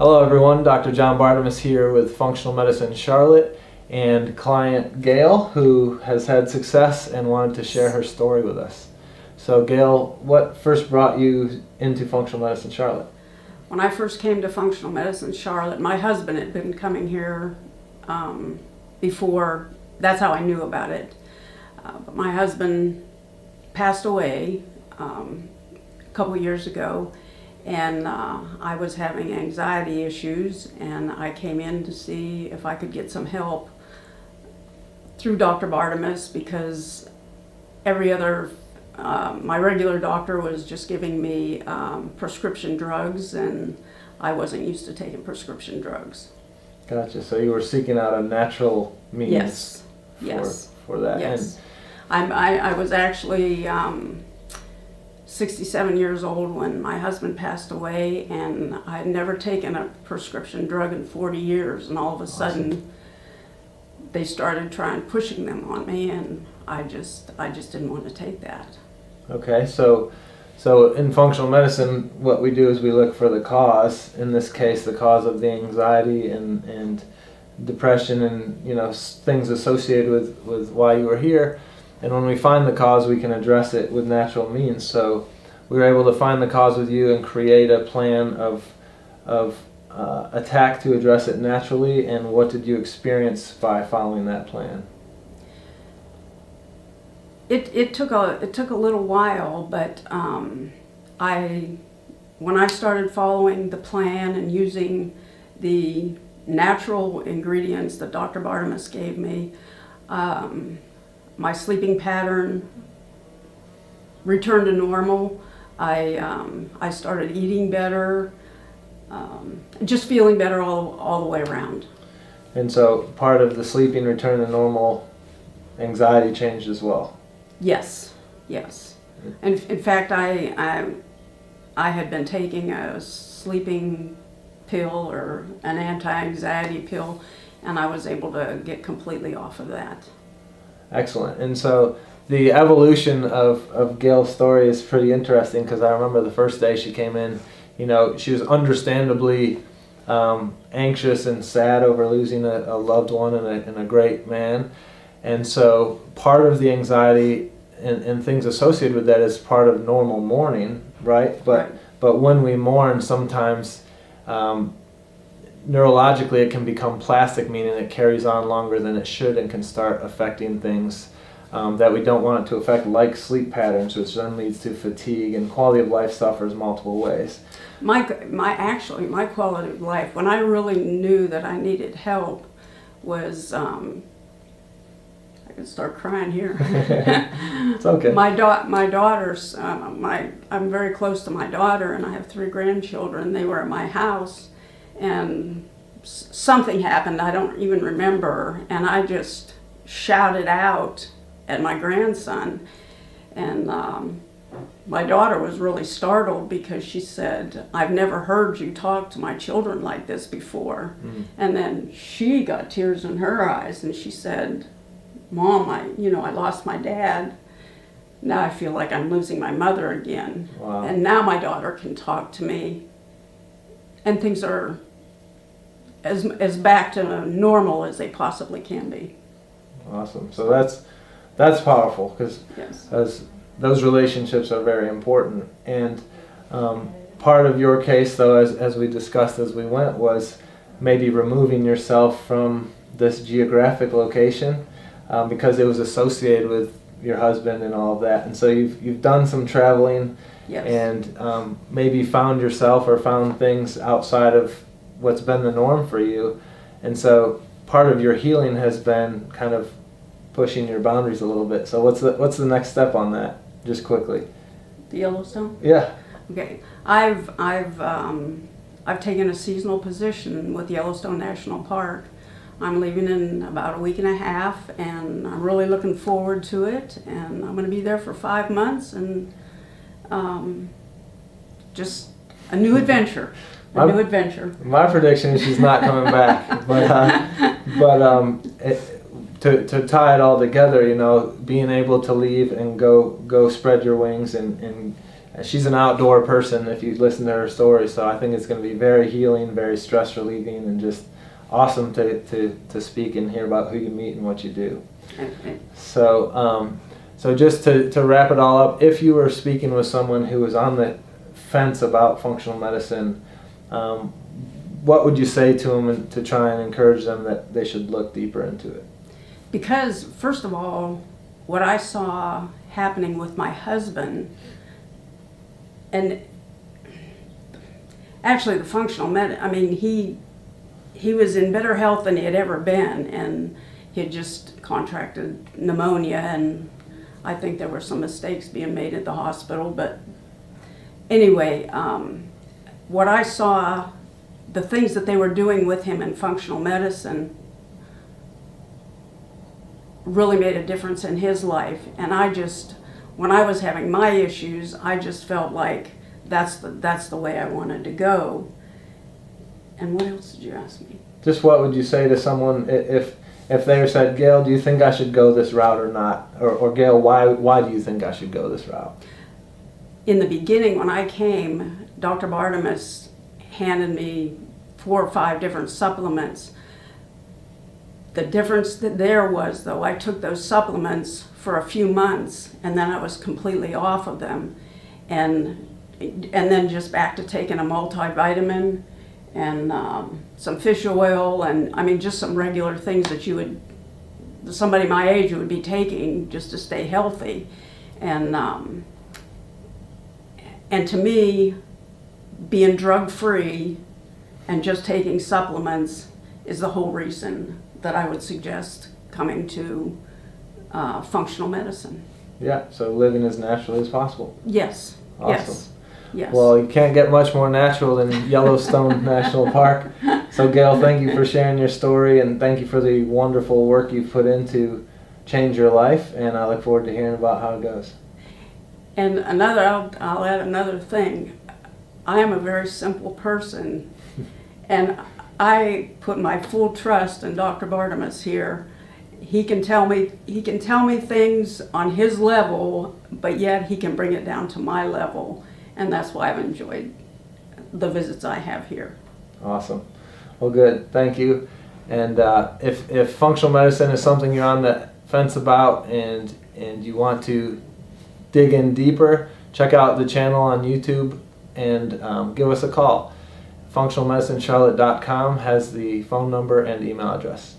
Hello everyone, Dr. John Bartemus here with Functional Medicine Charlotte and client Gail, who has had success and wanted to share her story with us. So Gail, what first brought you into Functional Medicine Charlotte? When I first came to Functional Medicine Charlotte, my husband had been coming here before. That's how I knew about it. But my husband passed away a couple years ago, and I was having anxiety issues, and I came in to see if I could get some help through Dr. Bartemus, because my regular doctor was just giving me prescription drugs, and I wasn't used to taking prescription drugs. Gotcha. So you were seeking out a natural means for that. Yes. I was actually 67 years old when my husband passed away, and I had never taken a prescription drug in 40 years, and all of a sudden they started pushing them on me, and I just didn't want to take that. Okay, so in functional medicine, what we do is we look for the cause. In this case, the cause of the anxiety and depression and things associated with why you were here. And when we find the cause, we can address it with natural means. So we were able to find the cause with you and create a plan of attack to address it naturally. And what did you experience by following that plan? It took a little while, but when I started following the plan and using the natural ingredients that Dr. Bartemus gave me, my sleeping pattern returned to normal. I started eating better, just feeling better all the way around. And so part of the sleeping return to normal, anxiety changed as well. Yes. And in fact, I had been taking a sleeping pill or an anti-anxiety pill, and I was able to get completely off of that. Excellent. And so the evolution of Gail's story is pretty interesting, because I remember the first day she came in, she was understandably anxious and sad over losing a loved one and a great man. And so part of the anxiety and things associated with that is part of normal mourning, right? But when we mourn, sometimes neurologically it can become plastic, meaning it carries on longer than it should and can start affecting things that we don't want it to affect, like sleep patterns, which then leads to fatigue, and quality of life suffers multiple ways. My quality of life, when I really knew that I needed help, was I could start crying here. It's okay. My daughters, I'm very close to my daughter, and I have 3 grandchildren. They were at my house, and something happened, I don't even remember, and I just shouted out at my grandson, and my daughter was really startled, because she said, "I've never heard you talk to my children like this before." Mm-hmm. And then she got tears in her eyes, and she said, "Mom, I lost my dad. Now I feel like I'm losing my mother again." Wow. And now my daughter can talk to me, and things are as back to normal as they possibly can be. Awesome. So that's powerful, because Yes. those relationships are very important. And part of your case, though, as we discussed as we went, was maybe removing yourself from this geographic location, because it was associated with your husband and all of that. And so you've done some traveling. Yes. And maybe found yourself or found things outside of what's been the norm for you. And so part of your healing has been kind of pushing your boundaries a little bit. So what's the next step on that, just quickly? The Yellowstone? Yeah. Okay. I've taken a seasonal position with Yellowstone National Park. I'm leaving in about a week and a half, and I'm really looking forward to it. And I'm going to be there for 5 months, and just a new adventure. My prediction is she's not coming back. To tie it all together, being able to leave and go spread your wings and And she's an outdoor person if you listen to her story, so I think it's going to be very healing, very stress relieving, and just awesome to speak and hear about who you meet and what you do. Okay. So so just to wrap it all up, if you were speaking with someone who was on the fence about functional medicine, what would you say to them and to try and encourage them that they should look deeper into it? Because, first of all, what I saw happening with my husband, and actually the functional he was in better health than he had ever been, and he had just contracted pneumonia, and I think there were some mistakes being made at the hospital. But anyway, what I saw, the things that they were doing with him in functional medicine really made a difference in his life. And when I was having my issues, I just felt like that's the way I wanted to go. And what else did you ask me? Just what would you say to someone if they said, Gail, do you think I should go this route or not? Or Gail, why do you think I should go this route? In the beginning, when I came, Dr. Bartemus handed me 4 or 5 different supplements. The difference that there was, though, I took those supplements for a few months, and then I was completely off of them, and then just back to taking a multivitamin and some fish oil, and just some regular things that somebody my age would be taking just to stay healthy. And to me, being drug-free and just taking supplements is the whole reason that I would suggest coming to functional medicine. Yeah, so living as naturally as possible. Yes. Awesome. Yes. Well, you can't get much more natural than Yellowstone National Park. So Gail, thank you for sharing your story, and thank you for the wonderful work you've put in to change your life, and I look forward to hearing about how it goes. And I'll add another thing. I am a very simple person, and I put my full trust in Dr. Bartemus here. He can tell me things on his level, but yet he can bring it down to my level, and that's why I've enjoyed the visits I have here. Awesome. Well, good. Thank you. And if functional medicine is something you're on the fence about and you want to dig in deeper, check out the channel on YouTube and give us a call. FunctionalMedicineCharlotte.com has the phone number and email address.